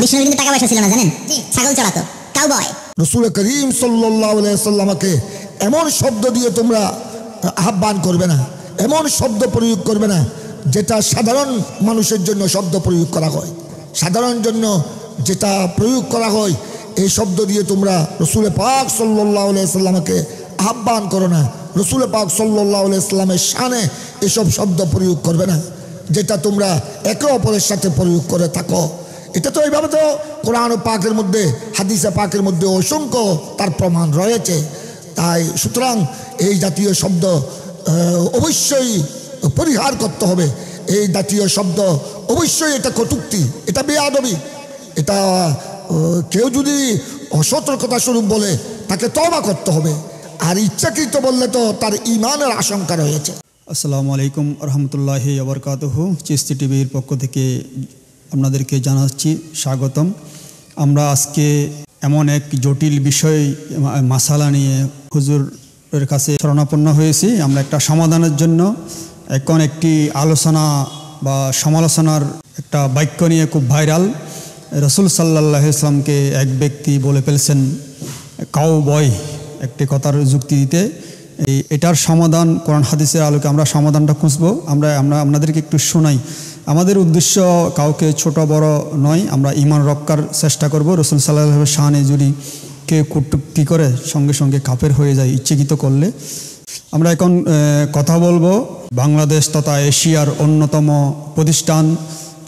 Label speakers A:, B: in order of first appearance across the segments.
A: বিষ্ণুর কিন্তু টাকা পয়সা ছিল না জানেন, ছাগল চড়াতো, কাউবয়।
B: রাসূল করিম সাল্লাল্লাহু আলাইহি সাল্লামকে এমন শব্দ দিয়ে তোমরা আহ্বান করবে না, এমন শব্দ প্রয়োগ করবে না যেটা সাধারণ মানুষের জন্য শব্দ প্রয়োগ করা হয়। সাধারণ জন্য যেটা প্রয়োগ করা হয় এই শব্দ দিয়ে তোমরা রাসূল পাক সাল্লাল্লাহু আলাইহি সাল্লামকে আহ্বান করো না। রাসূল পাক সাল্লাল্লাহু আলাইহি সাল্লামের শানে এসব শব্দ প্রয়োগ করবে না যেটা তোমরা একে অপরের সাথে প্রয়োগ করে থাকো। এটা তো এইভাবে তো কোরআন পাকের মধ্যে, হাদিসে পাকের মধ্যে অসংখ্য তার প্রমাণ রয়েছে। তাই সুতরাং এই জাতীয় শব্দ অবশ্যই পরিহার করতে হবে। এই জাতীয় শব্দ অবশ্যই এটা কটূক্তি, এটা বেয়াদবি। এটা কেউ যদি অসতর্কতা স্বরূপ বলে তাকে তওবা করতে হবে, আর ইচ্ছাকৃত বললে তো তার ঈমানের আশঙ্কা রয়েছে।
C: আসসালামু আলাইকুম রহমতুল্লাহি ওয়া বারাকাতুহু। চিস্তি টিভির পক্ষ থেকে আপনাদেরকে জানাচ্ছি স্বাগতম। আমরা আজকে এমন এক জটিল বিষয় মাসালা নিয়ে হুজুরের কাছে শরণাপন্ন হয়েছি। আমরা একটা সমাধানের জন্য এখন একটি আলোচনা বা সমালোচনার একটা বাক্য নিয়ে খুব ভাইরাল। রাসূল সাল্লাল্লাহু আলাইহি ওয়াসাল্লামকে এক ব্যক্তি বলে ফেলছেন কাউবয়, একটি কথার যুক্তি দিতে। এটার সমাধান কোরআন হাদিসের আলোকে আমরা সমাধানটা খুঁজবো। আমরা আপনাদেরকে একটু শোনাই। আমাদের উদ্দেশ্য কাউকে ছোট বড় নয়, আমরা ঈমান রক্ষার চেষ্টা করব। রাসূল সাল্লাল্লাহু আলাইহি ওয়াসাল্লামের শানে যদি কেউ কটূক্তি করে সঙ্গে সঙ্গে কাফের হয়ে যায় ইচ্ছাকৃত করলে। আমরা এখন কথা বলবো বাংলাদেশ তথা এশিয়ার অন্যতম প্রতিষ্ঠান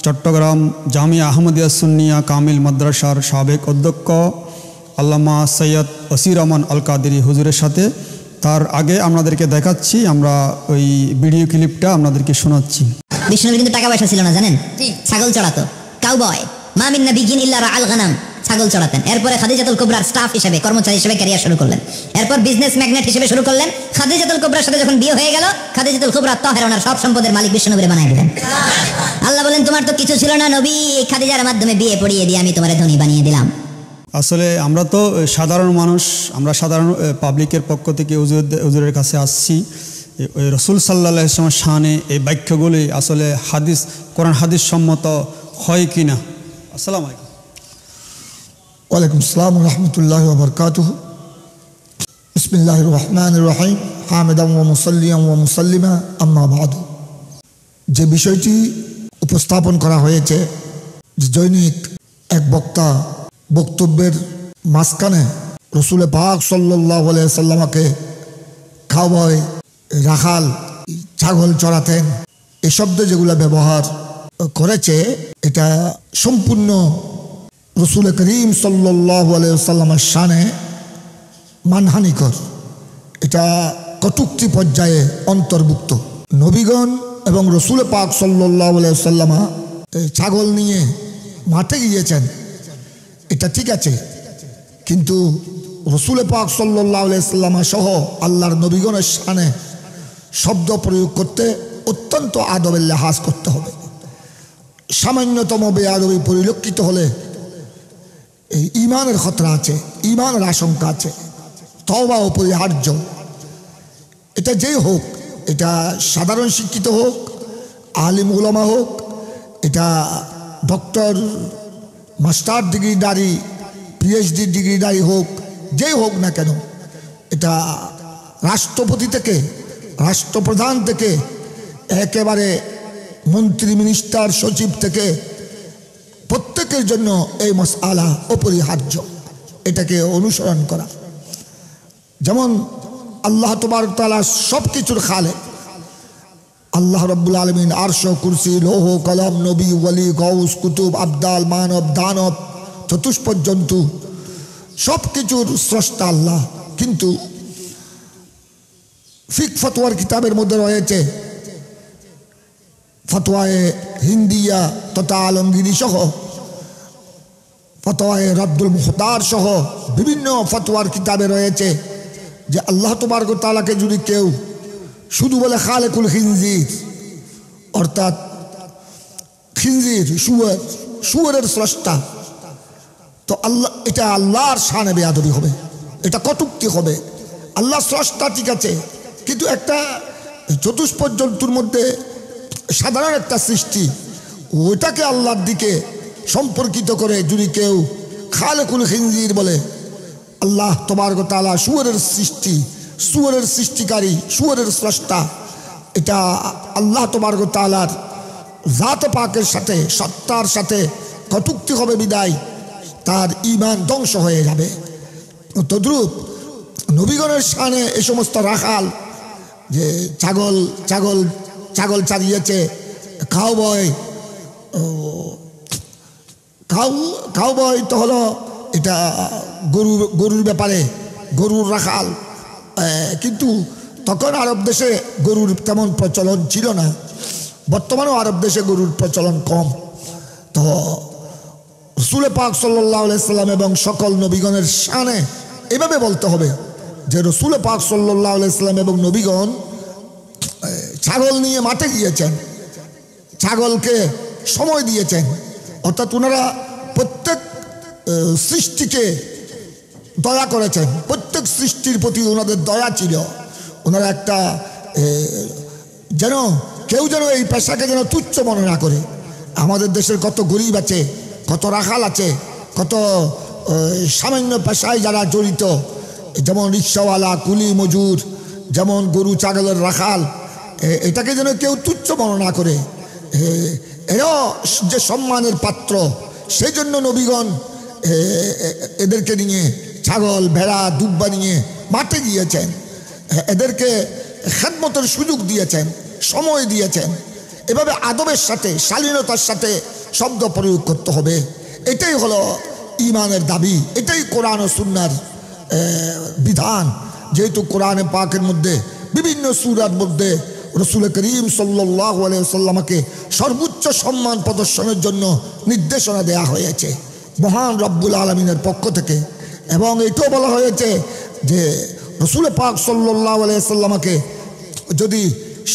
C: চট্টগ্রাম জামিয়া আহমদিয়া সুন্নিয়া কামিল মাদ্রাসার সাবেক অধ্যক্ষ আল্লামা সৈয়দ ওসি রহমান আল কাদেরী হুজুরের সাথে। তার আগে আপনাদেরকে দেখাচ্ছি, আমরা ওই ভিডিও ক্লিপটা আপনাদেরকে শোনাচ্ছি।
A: বিষ্ণুর কিন্তু টাকা পয়সা ছিল না জানেন, ছাগল চড়াতো, কাউবয়। মা মিন নাবিয়্যিন ইল্লা রাআল গানাম, ছাগল চড়াতেন। এরপরে খাদিজাতুল কুবরার স্টাফ হিসেবে, কর্মচারী হিসেবে ক্যারিয়ার শুরু করলেন। এরপর বিজনেস ম্যাগনেট হিসেবে শুরু করলেন। খাদিজাতুল কুবরার সাথে যখন বিয়ে হয়ে গেল, খাদিজাতুল কুবরা তাহেরা ওনার সব সম্পদের মালিক বিষ্ণুনবীরে বানায় দিলেন। আল্লাহ বলেন তোমার তো কিছু ছিল না নবী, খাদিজার মাধ্যমে বিয়ে পড়িয়ে দিয়ে আমি তোমারে ধনী বানিয়ে দিলাম।
C: আসলে আমরা তো সাধারণ মানুষ, আমরা সাধারণ পাবলিকের পক্ষ থেকে হুজুরের কাছে আসছি। রাসূল সাল্লাল্লাহু আলাইহি ওয়াসাল্লামের শানে এই বাক্যগুলি আসলে হাদিস, কোরআন হাদিস সম্মত হয় কি না? আসসালামু আলাইকুম।
B: ওয়ালাইকুম আসসালাম ওয়া রাহমাতুল্লাহি ওয়া বারাকাতুহু। বিসমিল্লাহির রহমানির রহিম। হামিদান ওয়া মুসাল্লিয়ান ওয়া মুসাল্লিমা, আম্মা বাদু। যে বিষয়টি উপস্থাপন করা হয়েছে যে দৈনিক এক বক্তা বক্তব্যের মাঝখানে রাসূল পাক সাল্লাল্লাহু আলাইহি ওয়াসাল্লামকে কাউবয়, রাখাল, ছাগল চড়াতেন এই শব্দ যেগুলো ব্যবহার করেছে এটা সম্পূর্ণ রাসূল করিম সাল্লাল্লাহু আলাইহি ওয়াসাল্লামের শানে মানহানিকর। এটা কটূক্তি পর্যায়ে অন্তর্ভুক্ত। নবীগণ এবং রাসূল পাক সাল্লাল্লাহু আলাইহি ওয়াসাল্লাম ছাগল নিয়ে মাঠে গিয়েছেন, এটা ঠিক আছে, কিন্তু রাসূল পাক সাল্লাল্লাহু আলাইহি ওয়াসাল্লাম সহ আল্লাহর নবীগণের শানে শব্দ প্রয়োগ করতে অত্যন্ত আদবের লেহাজ করতে হবে। সামান্যতম বেআদবি পরিলক্ষিত হলে এই ঈমানের খতরা আছে, ঈমানের আশঙ্কা আছে, তওবা অপরিহার্য। এটা যেই হোক, এটা সাধারণ শিক্ষিত হোক, আলিম উলামা হোক, এটা ডক্টর, মাস্টার ডিগ্রিধারী, পিএইচডি ডিগ্রিধারী হোক, যেই হোক না কেন, এটা রাষ্ট্রপতি থেকে, রাষ্ট্রপ্রধান থেকে, একেবারে মন্ত্রী, মিনিস্টার, সচিব থেকে প্রত্যেকের জন্য এই মাসআলা অপরিহার্য, এটাকে অনুসরণ করা। যেমন আল্লাহ তাবারক তাআলা সব কিছুর খালেক। আল্লাহ রাব্বুল আলামিন আরশ, কুরসি, লৌহ, কলম, নবী, ওয়ালি, গাউস, কুতুব, আবদাল, মানব, দানব, চতুষ্পদ জন্তু সব কিছুর স্রষ্টা আল্লাহ। কিন্তু ফিক ফতোয়ার কিতাবের মধ্যে রয়েছে ফতোয়ায়ে হিন্দিয়া তথা আলমগীরি সহ, ফতোয়ায়ে রদ্দুল মুখতার সহ বিভিন্ন ফতোয়ার কিতাবে রয়েছে যে আল্লাহ তাবারক ওয়া তাআলাকে যদি কেউ শুধু বলে খালেকুল খিনজির, অর্থাৎ খিনজির, শুয়োরের স্রষ্টা, তো আল্লাহ, এটা আল্লাহর শানে বেয়াদবি হবে, এটা কটূক্তি হবে। আল্লাহ স্রষ্টা ঠিক আছে, কিন্তু একটা চতুষ্পদ জন্তুর মধ্যে সাধারণ একটা সৃষ্টি, ওইটাকে আল্লাহর দিকে সম্পর্কিত করে যদি কেউ খালেকুল খিনজির বলে, আল্লাহ তবারক ওয়া তাআলা শুয়োরের সৃষ্টি, শুয়োরের সৃষ্টিকারী, শুয়োরের স্রষ্টা, এটা আল্লাহ তবারক ওয়া তাআলার জাত পাকের সাথে, সত্তার সাথে কটূক্তি হবে বিদায় তার ঈমান ধ্বংস হয়ে যাবে। তদ্রূপ নবীগণের শানে এই সমস্ত রাখাল যে ছাগল ছাগল ছাগল চালিয়েছে, কাউবয়, কাউবয় তো হলো এটা গরুর ব্যাপারে, গরুর রাখাল। কিন্তু তখন আরব দেশে গরুর তেমন প্রচলন ছিল না, বর্তমানেও আরব দেশে গরুর প্রচলন কম। তো রাসূল পাক সাল্লাল্লাহু আলাইহি সাল্লাম এবং সকল নবীগণের শানে এভাবে বলতে হবে যে রাসূল পাক সাল্লাল্লাহু আলাইহি সাল্লাম এবং নবীগণ ছাগল নিয়ে মাঠে গিয়েছেন, ছাগলকে সময় দিয়েছেন, অর্থাৎ ওনারা প্রত্যেক সৃষ্টিকে দয়া করেছেন, প্রত্যেক সৃষ্টির প্রতি ওনাদের দয়া ছিল। ওনারা একটা যেন কেউ যেন এই পেশাকে যেন তুচ্ছ মনে না করে। আমাদের দেশের কত গরিব আছে, কত রাখাল আছে, কত সামান্য পেশায় যারা জড়িত, যেমন রিক্সাওয়ালা, কুলি মজুর, যেমন গরু ছাগলের রাখাল, এটাকে যেন কেউ তুচ্ছ মনে না করে। এরাও যে সম্মানের পাত্র, সেই জন্য নবীগণ এদেরকে নিয়ে ছাগল, ভেড়া, দুব্বা নিয়ে মাঠে গিয়েছেন, এদেরকে খেদমতের সুযোগ দিয়েছেন, সময় দিয়েছেন। এভাবে আদবের সাথে, শালীনতার সাথে শব্দ প্রয়োগ করতে হবে। এটাই হলো ঈমানের দাবি, এটাই কোরআন ও সুন্নাহর বিধান। যেহেতু কোরআনে পাকের মধ্যে বিভিন্ন সূরার মধ্যে রাসূল করিম সাল্লাল্লাহু আলাইহি ওয়াসাল্লামকে সর্বোচ্চ সম্মান প্রদর্শনের জন্য নির্দেশনা দেয়া হয়েছে মহান রব্বুল আলামিনের পক্ষ থেকে। এবং এটাও বলা হয়েছে যে রাসূল পাক সাল্লাল্লাহু আলাইহি ওয়াসাল্লামকে যদি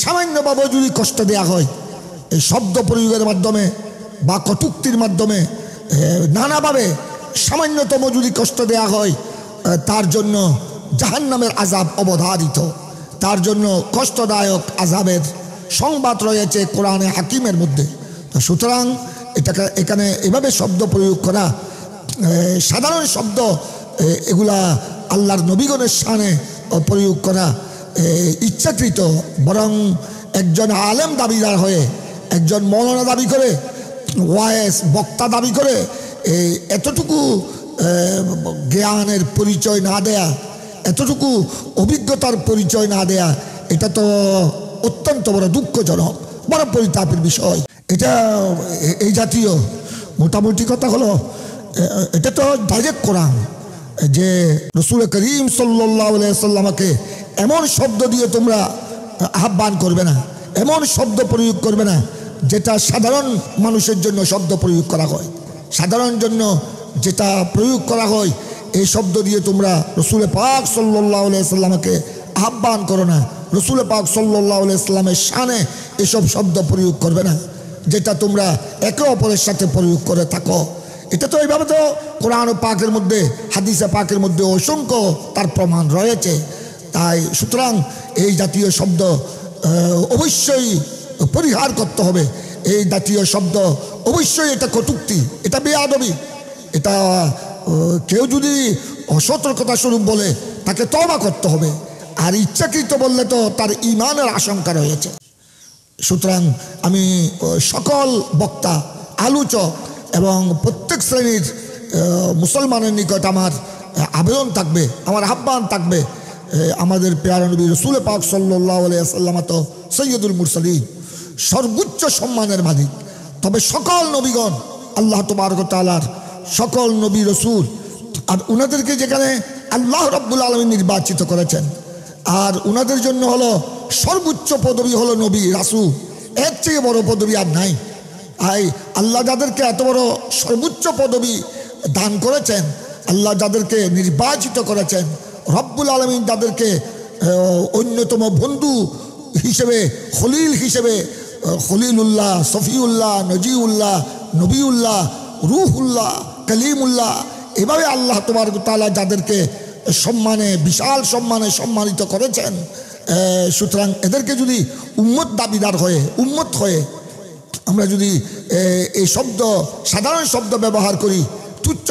B: সামান্যভাবে যদি কষ্ট দেয়া হয়, এই শব্দ প্রয়োগের মাধ্যমে বা কটূক্তির মাধ্যমে নানাভাবে সামান্যতম যদি কষ্ট দেয়া হয়, তার জন্য জাহান্নামের আযাব অবধারিত, তার জন্য কষ্টদায়ক আযাবের সংবাদ রয়েছে কোরআনে হাকিমের মধ্যে। তো সুতরাং এখানে এভাবে শব্দ প্রয়োগ করা, সাধারণ শব্দ এগুলা আল্লাহর নবীগণের শানে প্রয়োগ করা ইচ্ছাকৃত। বরং একজন আলেম দাবিদার হয়ে, একজন মৌলানা দাবি করে, ওয়াইস বক্তা দাবি করে এতটুকু জ্ঞানের পরিচয় না দেয়া, এতটুকু অভিজ্ঞতার পরিচয় না দেয়া, এটা তো অত্যন্ত বড় দুঃখজনক, বড় পরিতাপের বিষয়। এটা এই জাতীয় মোটামুটি কথা হলো, এটা তো ডাইরেক্ট কোরআন যে রাসূল করিম সাল্লাল্লাহু আলাইহি ওয়াসাল্লামকে এমন শব্দ দিয়ে তোমরা আহ্বান করবে না, এমন শব্দ প্রয়োগ করবে না যেটা সাধারণ মানুষের জন্য শব্দ প্রয়োগ করা হয়। সাধারণ জন্য যেটা প্রয়োগ করা হয় এই শব্দ দিয়ে তোমরা রাসূল পাক সাল্লাল্লাহু আলাইহি ওয়াসাল্লামকে আহ্বান করো না। রাসূল পাক সাল্লাল্লাহু আলাইহি ওয়াসাল্লামের শানে এসব শব্দ প্রয়োগ করবে না যেটা তোমরা একে অপরের সাথে প্রয়োগ করে থাকো। এটা তো এইভাবে তো কোরআন পাকের মধ্যে, হাদিসে পাকের মধ্যে অসংখ্য তার প্রমাণ রয়েছে। তাই সুতরাং এই জাতীয় শব্দ অবশ্যই পরিহার করতে হবে। এই জাতীয় শব্দ অবশ্যই এটা কটূক্তি, এটা বেয়াদবি। এটা কেউ যদি অসতর্কতা স্বরূপ বলে তাকে তওবা করতে হবে, আর ইচ্ছাকৃত বললে তো তার ঈমানের আশঙ্কা রয়েছে। সুতরাং আমি সকল বক্তা, আলোচক এবং প্রত্যেক শ্রেণীর মুসলমানের নিকট আমার আবেদন থাকবে, আমার আহ্বান থাকবে, আমাদের প্রিয় নবী রাসূল পাক সাল্লাল্লাহু আলাইহি ওয়াসাল্লাম তো সৈয়দুল মুরসালিন, সর্বোচ্চ সম্মানের মালিক। তবে সকল নবীগণ আল্লাহ তাবারক ওয়া তাআলার সকল নবী রসুল, আর উনাদেরকে যেখানে আল্লাহ রাব্বুল আলামিন নির্বাচিত করেছেন, আর উনাদের জন্য হলো সর্বোচ্চ পদবী হলো নবী রাসূল, এর চেয়ে বড় পদবী আর নাই। আল্লাহ যাদেরকে এত বড় সর্বোচ্চ পদবী দান করেছেন, আল্লাহ যাদেরকে নির্বাচিত করেছেন, রব্বুল আলামিন যাদেরকে অন্যতম বন্ধু হিসেবে, খলিল হিসেবে, খলিলুল্লাহ, সফিউল্লাহ, নজিউল্লাহ, নবীউল্লাহ, রুহুল্লাহ, কালিমুল্লাহ, এভাবে আল্লাহ তাবারক ওয়া তাআলা যাদেরকে সম্মানে, বিশাল সম্মানে সম্মানিত করেছেন, সুতরাং এদেরকে যদি উম্মত দাবিদার হয়ে, উম্মত হয়ে আমরা যদি এই শব্দ সাধারণ শব্দ ব্যবহার করি, তুচ্ছ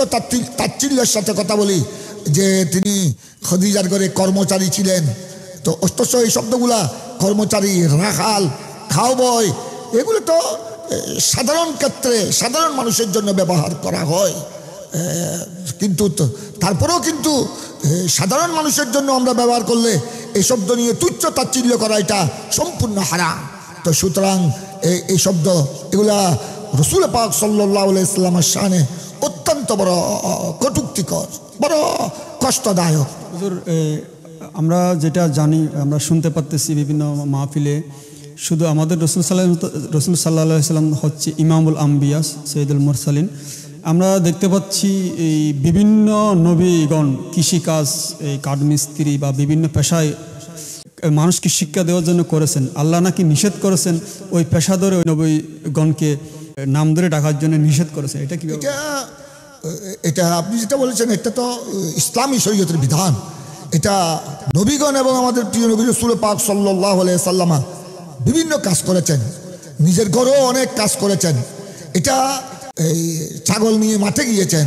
B: তাচ্ছিল্যের সাথে কথা বলি যে তিনি খদিজার ঘরে কর্মচারী ছিলেন, তো অথচ এই শব্দগুলা কর্মচারী, রাখাল, খাওবয়, এগুলো তো সাধারণ ক্ষেত্রে সাধারণ মানুষের জন্য ব্যবহার করা হয়, কিন্তু তারপরেও কিন্তু সাধারণ মানুষের জন্য আমরা ব্যবহার করলে এই শব্দ নিয়ে তুচ্ছ তাচ্ছিল্য করা এটা সম্পূর্ণ হারাম। তো সুতরাং এই শব্দ এগুলা রসুল পাক সাল্লাল্লাহু আলাইহি ওয়াসাল্লামের শানে অত্যন্ত বড় কটূক্তিকর, বড় কষ্টদায়ক।
C: হুজুর, আমরা যেটা জানি, আমরা শুনতে পারতেছি বিভিন্ন মাহফিলে, শুধু আমাদের রসুল সাল্লাল্লাহু আলাইহি ওয়াসাল্লাম হচ্ছে ইমামুল আম্বিয়া সৈয়দুল মুরসালিন। আমরা দেখতে পাচ্ছি এই বিভিন্ন নবীগণ কৃষিকাজ, এই কাঠমিস্ত্রি বা বিভিন্ন পেশায় মানুষকে শিক্ষা দেওয়ার জন্য করেছেন। আল্লাহ নাকি নিষেধ করেছেন ওই পেশা ধরে ওই নবীগণকে নাম ধরে ডাকার জন্য নিষেধ করেছেন। এটা কি?
B: এটা আপনি যেটা বলেছেন এটা তো ইসলামী শরীয়তের বিধান। এটা নবীগণ এবং আমাদের প্রিয় নবী রাসূল পাক সাল্লাল্লাহু আলাইহি ওয়াসাল্লাম বিভিন্ন কাজ করেছেন, নিজের ঘরেও অনেক কাজ করেছেন। এটা এই ছাগল নিয়ে মাঠে গিয়েছেন,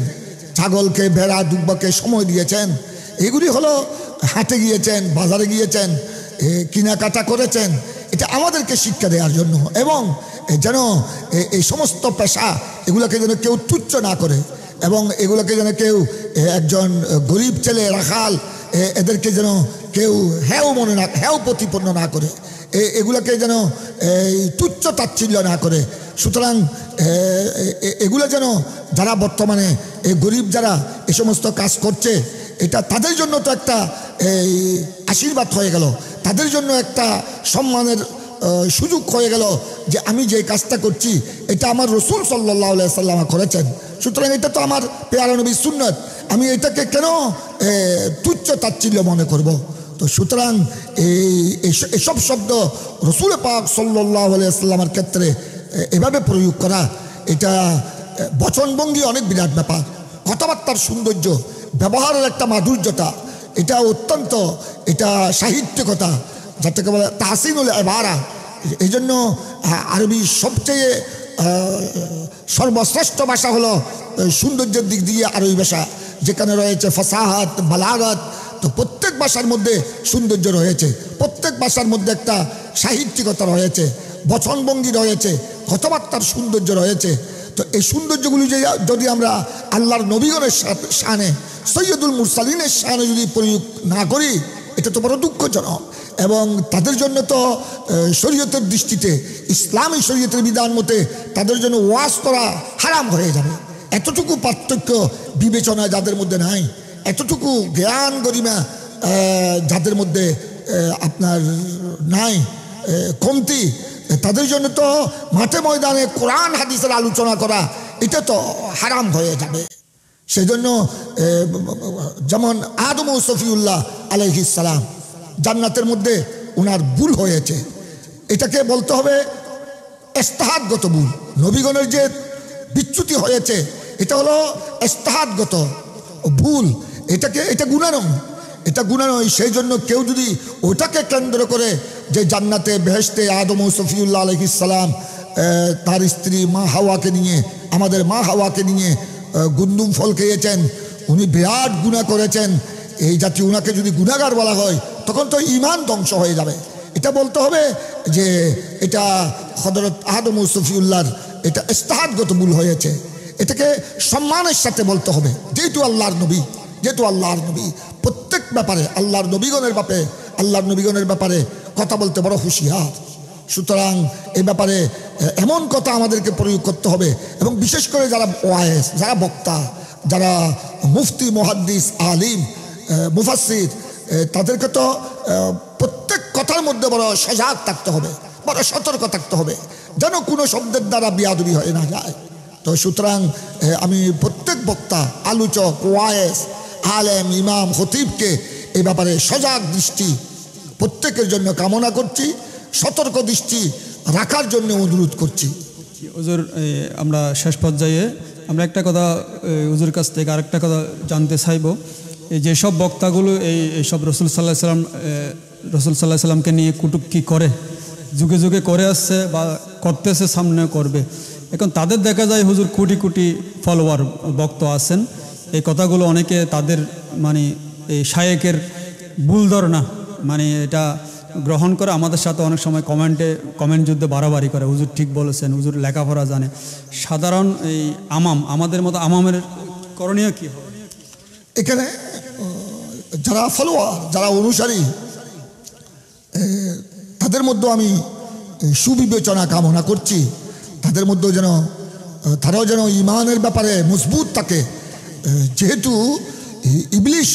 B: ছাগলকে ভেড়া দুব্বাকে সময় দিয়েছেন, এগুলি হলো হাটে গিয়েছেন, বাজারে গিয়েছেন, কেনাকাটা করেছেন, এটা আমাদেরকে শিক্ষা দেওয়ার জন্য, এবং যেন এই সমস্ত পেশা এগুলোকে যেন কেউ তুচ্ছ না করে, এবং এগুলোকে যেন কেউ একজন গরিব ছেলে রাখাল এদেরকে যেন কেউ হেও প্রতিপন্ন না করে, এগুলোকে যেন তুচ্ছ তাচ্ছিল্য না করে। সুতরাং এগুলো যেন যারা বর্তমানে এই গরিব যারা এই সমস্ত কাজ করছে, এটা তাদের জন্য তো একটা আশীর্বাদ হয়ে গেল, তাদের জন্য একটা সম্মানের সুযোগ হয়ে গেল যে আমি যে কাজটা করছি এটা আমার রসুল সাল্লাল্লাহু আলাইহি ওয়াসাল্লাম করেছেন। সুতরাং এটা তো আমার পেয়ারা নবীর সুন্নত, আমি এটাকে কেন তুচ্ছ তাচ্ছিল্য মনে করব? তো সুতরাং এসব শব্দ রসুল পাক সাল্লাল্লাহু আলাইহি ওয়াসাল্লামের ক্ষেত্রে এভাবে প্রয়োগ করা, এটা বচনভঙ্গি অনেক বিরাট ব্যাপার, কথাবার্তার সৌন্দর্য, ব্যবহারের একটা মাধুর্যতা, এটা অত্যন্ত এটা সাহিত্যিকতা, যাটাকে বলে তাহসিনুল ইবারা। এই জন্য আরবি সবচেয়ে সর্বশ্রেষ্ঠ ভাষা হলো সৌন্দর্যের দিক দিয়ে আরবি ভাষা, যেখানে রয়েছে ফাসাহাত, বালাগাত। তো প্রত্যেক ভাষার মধ্যে সৌন্দর্য রয়েছে, প্রত্যেক ভাষার মধ্যে একটা সাহিত্যিকতা রয়েছে, বচনভঙ্গি রয়েছে, কথাবার্তার সৌন্দর্য রয়েছে। তো এই সৌন্দর্যগুলি যদি আমরা আল্লাহর নবীগণের শানে, সৈয়দুল মুরসালিনের শানে যদি প্রয়োগ না করি, এটা তো বড় দুঃখজনক। এবং তাদের জন্য তো শরীয়তের দৃষ্টিতে, ইসলামী শরীয়তের বিধান মতে তাদের জন্য ওয়াজ করা হারাম হয়ে যাবে। এতটুকু পার্থক্য বিবেচনা যাদের মধ্যে নাই, এতটুকু জ্ঞান গরিমা যাদের মধ্যে আপনার নাই, কমতি, তাদের জন্য তো মাঠে ময়দানে কোরআন হাদিসের আলোচনা করা এটা তো হারাম হয়ে যাবে। সেজন্য যেমন আদম ও সফিউল্লাহ আলাইহিস সালাম, জান্নাতের মধ্যে ওনার ভুল হয়েছে, এটাকে বলতে হবে ইজতিহাদগত ভুল। নবীগণের যে বিচ্যুতি হয়েছে এটা হলো ইজতিহাদগত ভুল, এটা গুনাহ নয়, এটা গুনাহ নয়। সেই জন্য কেউ যদি ওটাকে কেন্দ্র করে যে জান্নাতে বেহেশতে আদম ও সফিউল্লাহ আলাইহিস সালাম তার স্ত্রী মা হাওয়াকে নিয়ে, আমাদের মা হাওয়াকে নিয়ে গুন্দুম ফল খেয়েছেন, উনি বিরাট গুনাহ করেছেন, এই জাতীয় উনাকে যদি গুনাহগার বলা হয় তখন তো ঈমান ধ্বংস হয়ে যাবে। এটা বলতে হবে যে এটা হযরত আদম ও সফিউল্লাহর এটা ইজতিহাদগত ভুল হয়েছে, এটাকে সম্মানের সাথে বলতে হবে। যেহেতু আল্লাহর নবী প্রত্যেক ব্যাপারে আল্লাহর নবীগণের ব্যাপারে কথা বলতে বড় হুঁশিয়ার। সুতরাং এই ব্যাপারে এমন কথা আমাদেরকে প্রয়োগ করতে হবে, এবং বিশেষ করে যারা ওয়াইজ, যারা বক্তা, যারা মুফতি, মুহাদ্দিস, আলিম, মুফাসসির, তাদেরকে তো প্রত্যেক কথার মধ্যে বড় সজাগ থাকতে হবে, বড় সতর্ক থাকতে হবে, যেন কোনো শব্দের দ্বারা বিয়াদবি হয়ে না যায়। তো সুতরাং আমি প্রত্যেক বক্তা, আলোচক, ওয়াইজ, আলেম, ইমাম, খতিবকে এই ব্যাপারে সজাগ দৃষ্টি প্রত্যেকের জন্য কামনা করছি, সতর্ক দৃষ্টি রাখার জন্য অনুরোধ করছি।
C: হুজুর, আমরা শেষ পর্যায়ে আমরা একটা কথা হুজুর কাছ থেকে আরেকটা কথা জানতে চাইব। এই যেসব বক্তাগুলো এইসব রসুল সাল্লাহ সাল্লামকে নিয়ে কুটুক্তি করে, যুগে যুগে করে আসছে বা করতেছে, সামনে করবে। এখন তাদের দেখা যায় হুজুর কোটি কোটি ফলোয়ার ভক্ত আছেন, এই কথাগুলো অনেকে তাদের মানে এই শায়েকের ভুল ধারণা মানে এটা গ্রহণ করে আমাদের সাথে অনেক সময় কমেন্ট যুদ্ধে বাড়াবাড়ি করে, হুজুর ঠিক বলেছেন, হুজুর লেখাপড়া জানে। সাধারণ এই আমাদের মতো আমামের করণীয় কী হবে?
B: এখানে যারা ফলোয়ার, যারা অনুসারী, তাদের মধ্যে আমি সুবিবেচনা কামনা করছি, তাদের মধ্যেও যেন তারাও যেন ইমানের ব্যাপারে মজবুত থাকে। যেহেতু ইবলিশ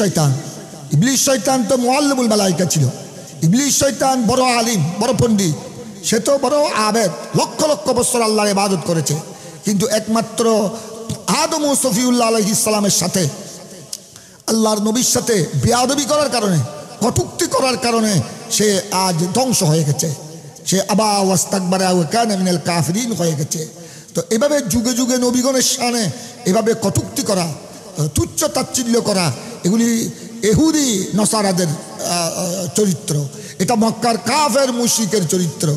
B: শয়তান তো মুআল্লিমুল মালাইকা ছিল, ইবলিশ শয়তান বড় আলিম, বড় পণ্ডিত, সে তো বড় আবেদ, লক্ষ লক্ষ বছর আল্লাহর ইবাদত করেছে, কিন্তু একমাত্র আদম ও সফিউল্লাহ আলাইহিস সালামের সাথে, আল্লাহর নবীর সাথে বেয়াদবি করার কারণে, কটূক্তি করার কারণে সে আজ ধ্বংস হয়ে গেছে, সে আবা ওয়াস্তাকবারা ওয়া কানা মিনাল কাফিরিন হয়ে গেছে। তো এভাবে যুগে যুগে নবীগণের শানে এভাবে কটূক্তি করা, তুচ্ছ তাচ্ছিল্য করা, এগুলি ইহুদি নসারাদের চরিত্র, এটা মক্কার কাফের মুশরিকের চরিত্র,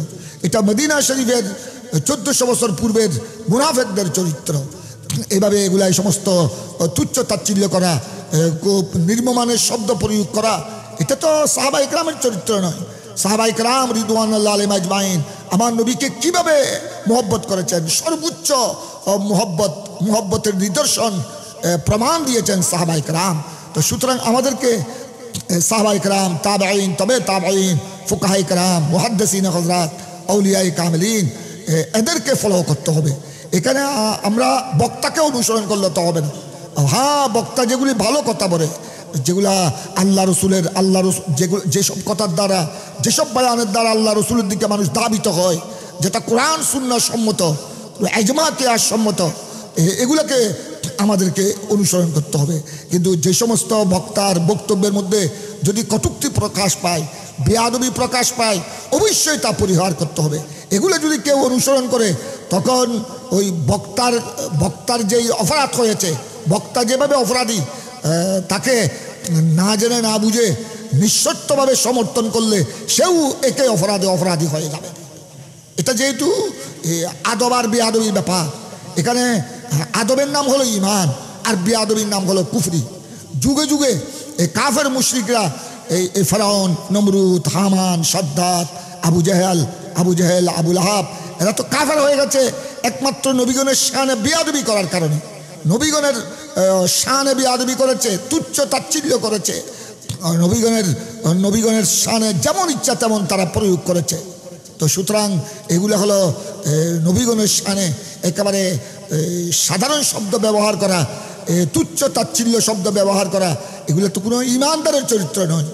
B: এটা মদিনা শরীফের 1400 বছর পূর্বের মুনাফিকদের চরিত্র। এভাবে এগুলাই সমস্ত তুচ্ছ তাচ্ছিল্য করা, খুব নির্মমানের শব্দ প্রয়োগ করা, এটা তো সাহাবা ইকরামের চরিত্র নয়। সাহাবা ইকরাম রিদওয়ানুল্লাহ আলাইহিম আজমাইন আমার নবীকে কিভাবে মহব্বত করেছেন, সর্বোচ্চ মহব্বতের নিদর্শন প্রমাণ দিয়েছেন সাহাবা ইকরাম। তো সুতরাং আমাদেরকে সাহাবা ইকরাম, তাবেঈন, তবে তাবেঈন, ফুকাহা ইকরাম, মুহাদ্দিসিন হযরত, আউলিয়ায়ে কামিলিন, এদেরকে ফলো করতে হবে। এখানে আমরা বক্তাকে অনুসরণ করলে তো হবে না। হ্যাঁ, বক্তা যেগুলি ভালো কথা বলে, যেগুলা আল্লাহ রসুলের যেসব কথার দ্বারা, যেসব বয়ানের দ্বারা আল্লাহ রসুলের দিকে মানুষ ধাবিত হয়, যেটা কোরআন সুন্নাহ সম্মত, ইজমা কিয়াস সম্মত, এগুলোকে আমাদেরকে অনুসরণ করতে হবে। কিন্তু যে সমস্ত বক্তার বক্তব্যের মধ্যে যদি কটূক্তি প্রকাশ পায়, বেয়াদবি প্রকাশ পায়, অবশ্যই তা পরিহার করতে হবে। এগুলো যদি কেউ অনুসরণ করে, তখন ওই বক্তার যেই অপরাধ হয়েছে, বক্তা যেভাবে অপরাধী, তাকে না জেনে না বুঝে নিঃশর্তভাবে সমর্থন করলে সেও একে অপরাধী হয়ে যাবে। এটা যেহেতু আদব আর বেয়াদবির ব্যাপার, এখানে আদবের নাম হলো ঈমান আর বেয়াদবির নাম হলো কুফরি। যুগে যুগে এই কাফের মুশরিকরা, এই ফেরাউন, নমরুদ, হামান, সাদ্দাত, আবু জেহেল, আবু লাহাব, এরা তো কাফের হয়ে গেছে একমাত্র নবীগণের শানে বেয়াদবি করার কারণে। নবীগণের শানে বেয়াদবি করেছে, তুচ্ছ তাচ্ছিল্য করেছে, নবীগণের শানে যেমন ইচ্ছা তেমন তারা প্রয়োগ করেছে। তো সুতরাং এগুলো হলো নবীগণের শানে একেবারে সাধারণ শব্দ ব্যবহার করা, তুচ্ছ তাচ্ছিল্য শব্দ ব্যবহার করা, এগুলো তো কোনো ঈমানদারের চরিত্র নয়।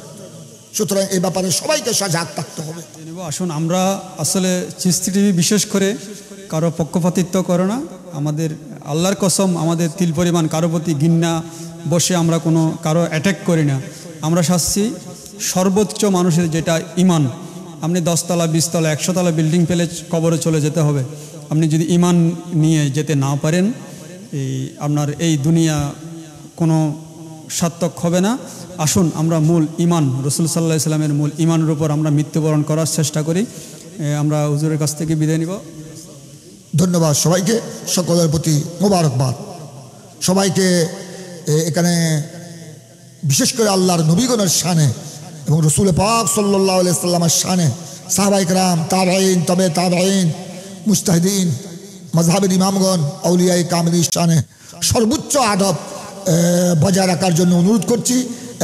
B: সুতরাং এই ব্যাপারে সবাইকে সজাগ থাকতে হবে।
C: আসুন, আমরা আসলে চিস্তি টিভি বিশেষ করে কারো পক্ষপাতিত্ব করে না। আমাদের আল্লাহর কসম, আমাদের তিল পরিমাণ কারো প্রতি ঘৃণা বসে আমরা কারো অ্যাটাক করি না। আমরা শাস্তি সর্বোচ্চ মানুষের যেটা ঈমান। আপনি 10 তলা, 20 তলা, 100 তলা বিল্ডিং পেলে কবরে চলে যেতে হবে। আপনি যদি ঈমান নিয়ে যেতে না পারেন, আপনার এই দুনিয়া কোনো সার্থক হবে না। আসুন আমরা মূল ঈমান, রাসূল সাল্লাল্লাহু আলাইহি ওয়াসাল্লামের মূল ঈমানের উপর আমরা মৃত্যুবরণ করার চেষ্টা করি। আমরা হুজুরের কাছ থেকে বিদায় নিব।
B: ধন্যবাদ সবাইকে, সকলের প্রতি মোবারকবাদ। সবাইকে এখানে বিশেষ করে আল্লাহর নবীগণের শানে এবং রসুল পাক সাল্লাল্লাহু আলাইহি ওয়াসাল্লামের শানে, সাহাবা ইকরাম, তাবেঈন, তবে তাবেঈন, মুজতাহিদিন, মাযহাবের ইমামগণ, আউলিয়ায়ে কামিলিন শানে সর্বোচ্চ আদব বজায় রাখার জন্য অনুরোধ করছি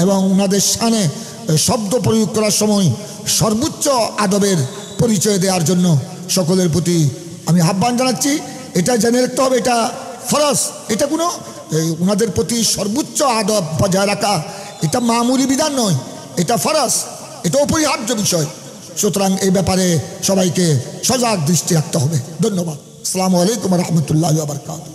B: এবং ওনাদের শানে শব্দ প্রয়োগ করার সময় সর্বোচ্চ আদবের পরিচয় দেওয়ার জন্য সকলের প্রতি আমি আহ্বান জানাচ্ছি। এটা জেনে রাখতে হবে, এটা ফরজ, এটা কোনো ওনাদের প্রতি সর্বোচ্চ আদব বজায় রাখা এটা মামুলি বিধান নয়, এটা ফরজ, এটা অপরিহার্য বিষয়। সুতরাং এই ব্যাপারে সবাইকে সজাগ দৃষ্টি রাখতে হবে। ধন্যবাদ। আসসালামু আলাইকুম ওয়া রাহমাতুল্লাহি ওয়া বারাকাতুহু।